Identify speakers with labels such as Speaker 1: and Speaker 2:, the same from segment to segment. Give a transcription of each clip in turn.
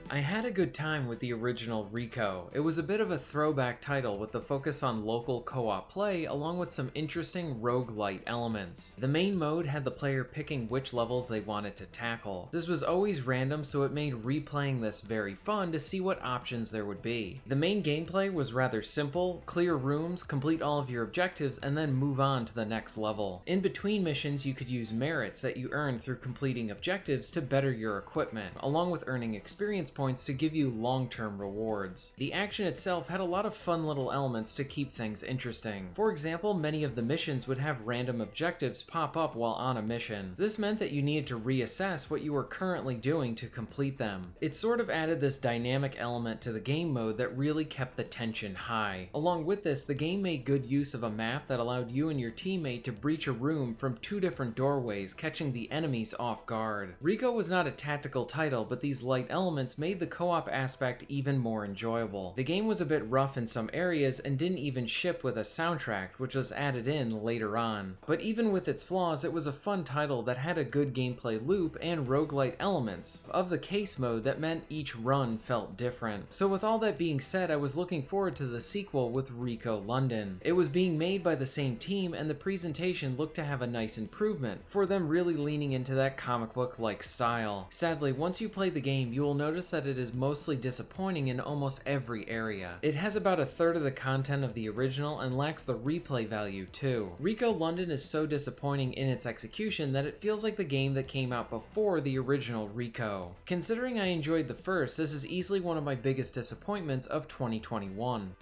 Speaker 1: I had a good time with the original RICO. It was a bit of a throwback title with the focus on local co-op play along with some interesting roguelite elements. The main mode had the player picking which levels they wanted to tackle. This was always random, so it made replaying this very fun to see what options there would be. The main gameplay was rather simple: clear rooms, complete all of your objectives, and then move on to the next level. In between missions, you could use merits that you earn through completing objectives to better your equipment, along with earning experience points to give you long-term rewards. The action itself had a lot of fun little elements to keep things interesting. For example, many of the missions would have random objectives pop up while on a mission. This meant that you needed to reassess what you were currently doing to complete them. It sort of added this dynamic element to the game mode that really kept the tension high. Along with this, the game made good use of a map that allowed you and your teammate to breach a room from two different doorways, catching the enemies off guard. RICO was not a tactical title, but these light elements made the co-op aspect even more enjoyable. The game was a bit rough in some areas and didn't even ship with a soundtrack, which was added in later on. But even with its flaws, it was a fun title that had a good gameplay loop and roguelite elements of the case mode that meant each run felt different. So with all that being said, I was looking forward to the sequel with RICO London. It was being made by the same team, and the presentation looked to have a nice improvement for them really leaning into that comic book-like style. Sadly, once you play the game, you will notice that it is mostly disappointing in almost every area. It has about a third of the content of the original and lacks the replay value too. RICO London is so disappointing in its execution that it feels like the game that came out before the original RICO. Considering I enjoyed the first, this is easily one of my biggest disappointments of 2021.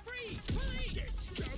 Speaker 2: Freeze! Please! Damn it!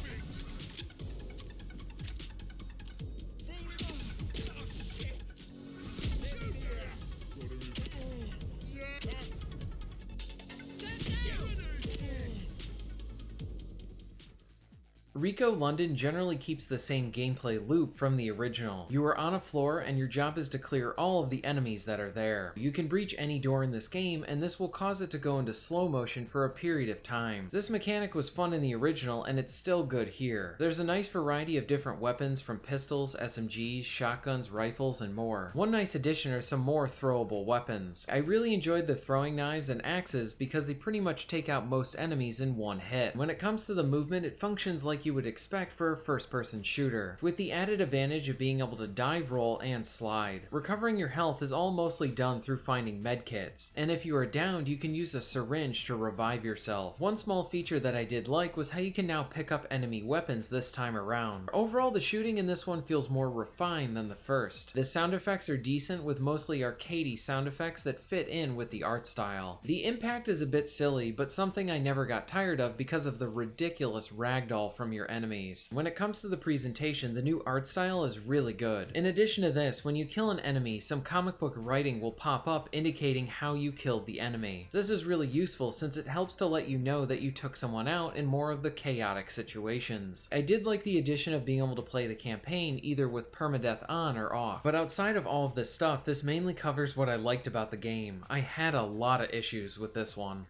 Speaker 1: RICO London generally keeps the same gameplay loop from the original. You are on a floor and your job is to clear all of the enemies that are there. You can breach any door in this game, and this will cause it to go into slow motion for a period of time. This mechanic was fun in the original and it's still good here. There's a nice variety of different weapons, from pistols, SMGs, shotguns, rifles, and more. One nice addition are some more throwable weapons. I really enjoyed the throwing knives and axes because they pretty much take out most enemies in one hit. When it comes to the movement, it functions like you would expect for a first-person shooter, with the added advantage of being able to dive roll and slide. Recovering your health is all mostly done through finding medkits, and if you are downed, you can use a syringe to revive yourself. One small feature that I did like was how you can now pick up enemy weapons this time around. Overall, the shooting in this one feels more refined than the first. The sound effects are decent, with mostly arcadey sound effects that fit in with the art style. The impact is a bit silly, but something I never got tired of because of the ridiculous ragdoll from your enemies. When it comes to the presentation, the new art style is really good. In addition to this, when you kill an enemy, some comic book writing will pop up indicating how you killed the enemy. This is really useful since it helps to let you know that you took someone out in more of the chaotic situations. I did like the addition of being able to play the campaign either with permadeath on or off, but outside of all of this stuff, this mainly covers what I liked about the game. I had a lot of issues with this one.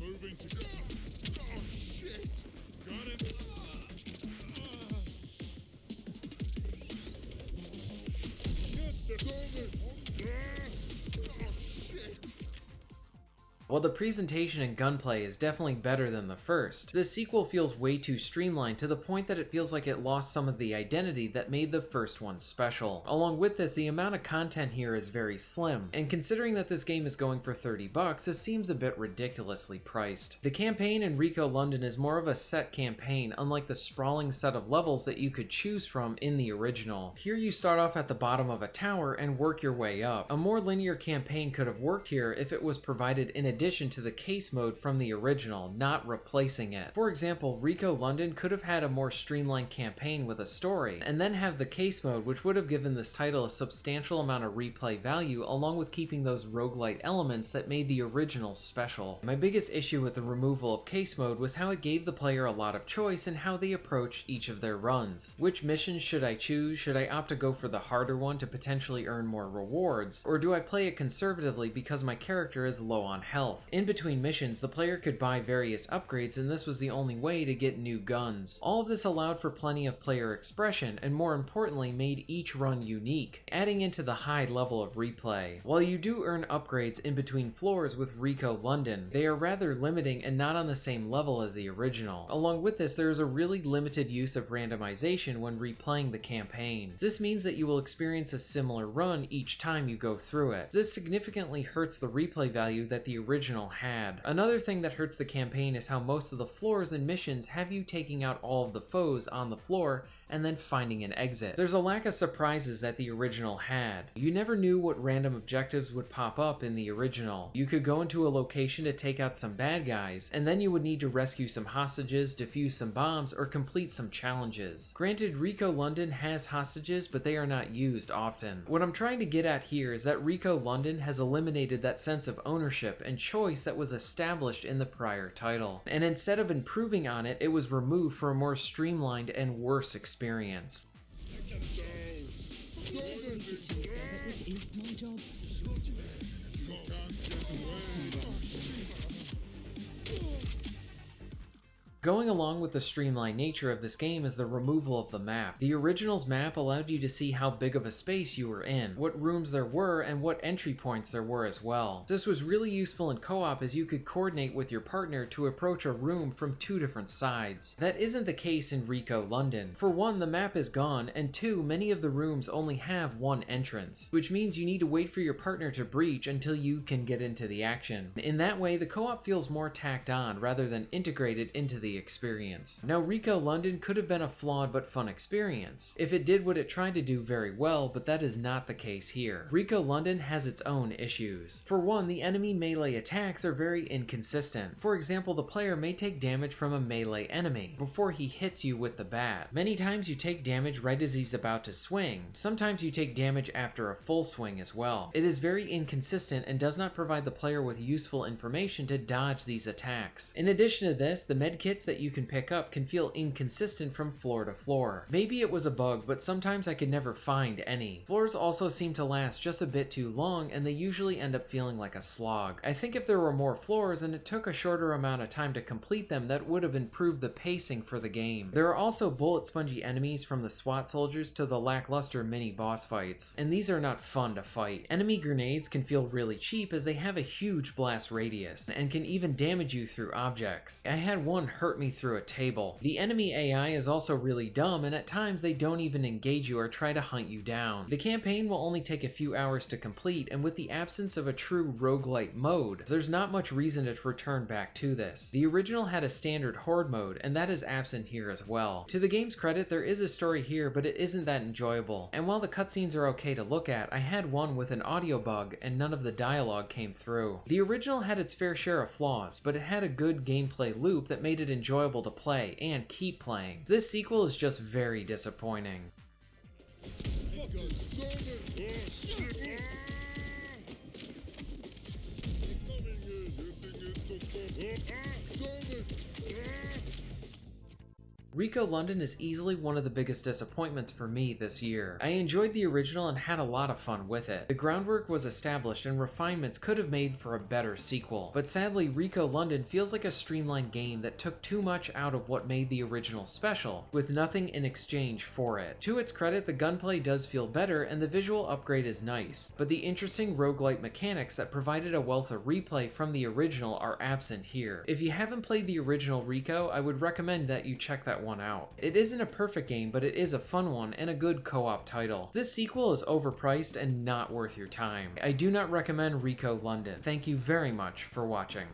Speaker 2: Moving to... Oh, shit! Got it! Shit, oh, shit!
Speaker 1: While the presentation and gunplay is definitely better than the first, the sequel feels way too streamlined to the point that it feels like it lost some of the identity that made the first one special. Along with this, the amount of content here is very slim, and considering that this game is going for $30, this seems a bit ridiculously priced. The campaign in RICO London is more of a set campaign, unlike the sprawling set of levels that you could choose from in the original. Here you start off at the bottom of a tower and work your way up. A more linear campaign could have worked here if it was provided in addition to the case mode from the original, not replacing it. For example, RICO London could have had a more streamlined campaign with a story, and then have the case mode, which would have given this title a substantial amount of replay value, along with keeping those roguelite elements that made the original special. My biggest issue with the removal of case mode was how it gave the player a lot of choice in how they approached each of their runs. Which missions should I choose? Should I opt to go for the harder one to potentially earn more rewards? Or do I play it conservatively because my character is low on health? health. In between missions, the player could buy various upgrades, and this was the only way to get new guns. All of this allowed for plenty of player expression, and more importantly, made each run unique, adding into the high level of replay. While you do earn upgrades in between floors with RICO London, they are rather limiting and not on the same level as the original. Along with this, there is a really limited use of randomization when replaying the campaign. This means that you will experience a similar run each time you go through it. This significantly hurts the replay value that the original had. Another thing that hurts the campaign is how most of the floors and missions have you taking out all of the foes on the floor and then finding an exit. There's a lack of surprises that the original had. You never knew what random objectives would pop up in the original. You could go into a location to take out some bad guys, and then you would need to rescue some hostages, defuse some bombs, or complete some challenges. Granted, RICO London has hostages, but they are not used often. What I'm trying to get at here is that RICO London has eliminated that sense of ownership and choice that was established in the prior title, and instead of improving on it, it was removed for a more streamlined and worse experience.
Speaker 3: This is my job.
Speaker 1: Going along with the streamlined nature of this game is the removal of the map. The original's map allowed you to see how big of a space you were in, what rooms there were, and what entry points there were as well. This was really useful in co-op as you could coordinate with your partner to approach a room from two different sides. That isn't the case in RICO London. For one, the map is gone, and two, many of the rooms only have one entrance, which means you need to wait for your partner to breach until you can get into the action. In that way, the co-op feels more tacked on rather than integrated into the experience. Now, RICO London could have been a flawed but fun experience if it did what it tried to do very well, but that is not the case here. RICO London has its own issues. For one, the enemy melee attacks are very inconsistent. For example, the player may take damage from a melee enemy before he hits you with the bat. Many times you take damage right as he's about to swing. Sometimes you take damage after a full swing as well. It is very inconsistent and does not provide the player with useful information to dodge these attacks. In addition to this, the medkits that you can pick up can feel inconsistent from floor to floor. Maybe it was a bug, but sometimes I could never find any. Floors also seem to last just a bit too long, and they usually end up feeling like a slog. I think if there were more floors and it took a shorter amount of time to complete them, that would have improved the pacing for the game. There are also bullet spongy enemies, from the SWAT soldiers to the lackluster mini boss fights, and these are not fun to fight. Enemy grenades can feel really cheap as they have a huge blast radius and can even damage you through objects. I had one hurt me through a table. The enemy AI is also really dumb, and at times they don't even engage you or try to hunt you down. The campaign will only take a few hours to complete, and with the absence of a true roguelite mode, there's not much reason to return back to this. The original had a standard horde mode, and that is absent here as well. To the game's credit, there is a story here, but it isn't that enjoyable, and while the cutscenes are okay to look at, I had one with an audio bug and none of the dialogue came through. The original had its fair share of flaws, but it had a good gameplay loop that made it enjoyable to play and keep playing. This sequel is just very disappointing. RICO London is easily one of the biggest disappointments for me this year. I enjoyed the original and had a lot of fun with it. The groundwork was established and refinements could have made for a better sequel, but sadly RICO London feels like a streamlined game that took too much out of what made the original special, with nothing in exchange for it. To its credit, the gunplay does feel better and the visual upgrade is nice, but the interesting roguelite mechanics that provided a wealth of replay from the original are absent here. If you haven't played the original RICO, I would recommend that you check that one out. It isn't a perfect game, but it is a fun one and a good co-op title. This sequel is overpriced and not worth your time. I do not recommend RICO London. Thank you very much for watching.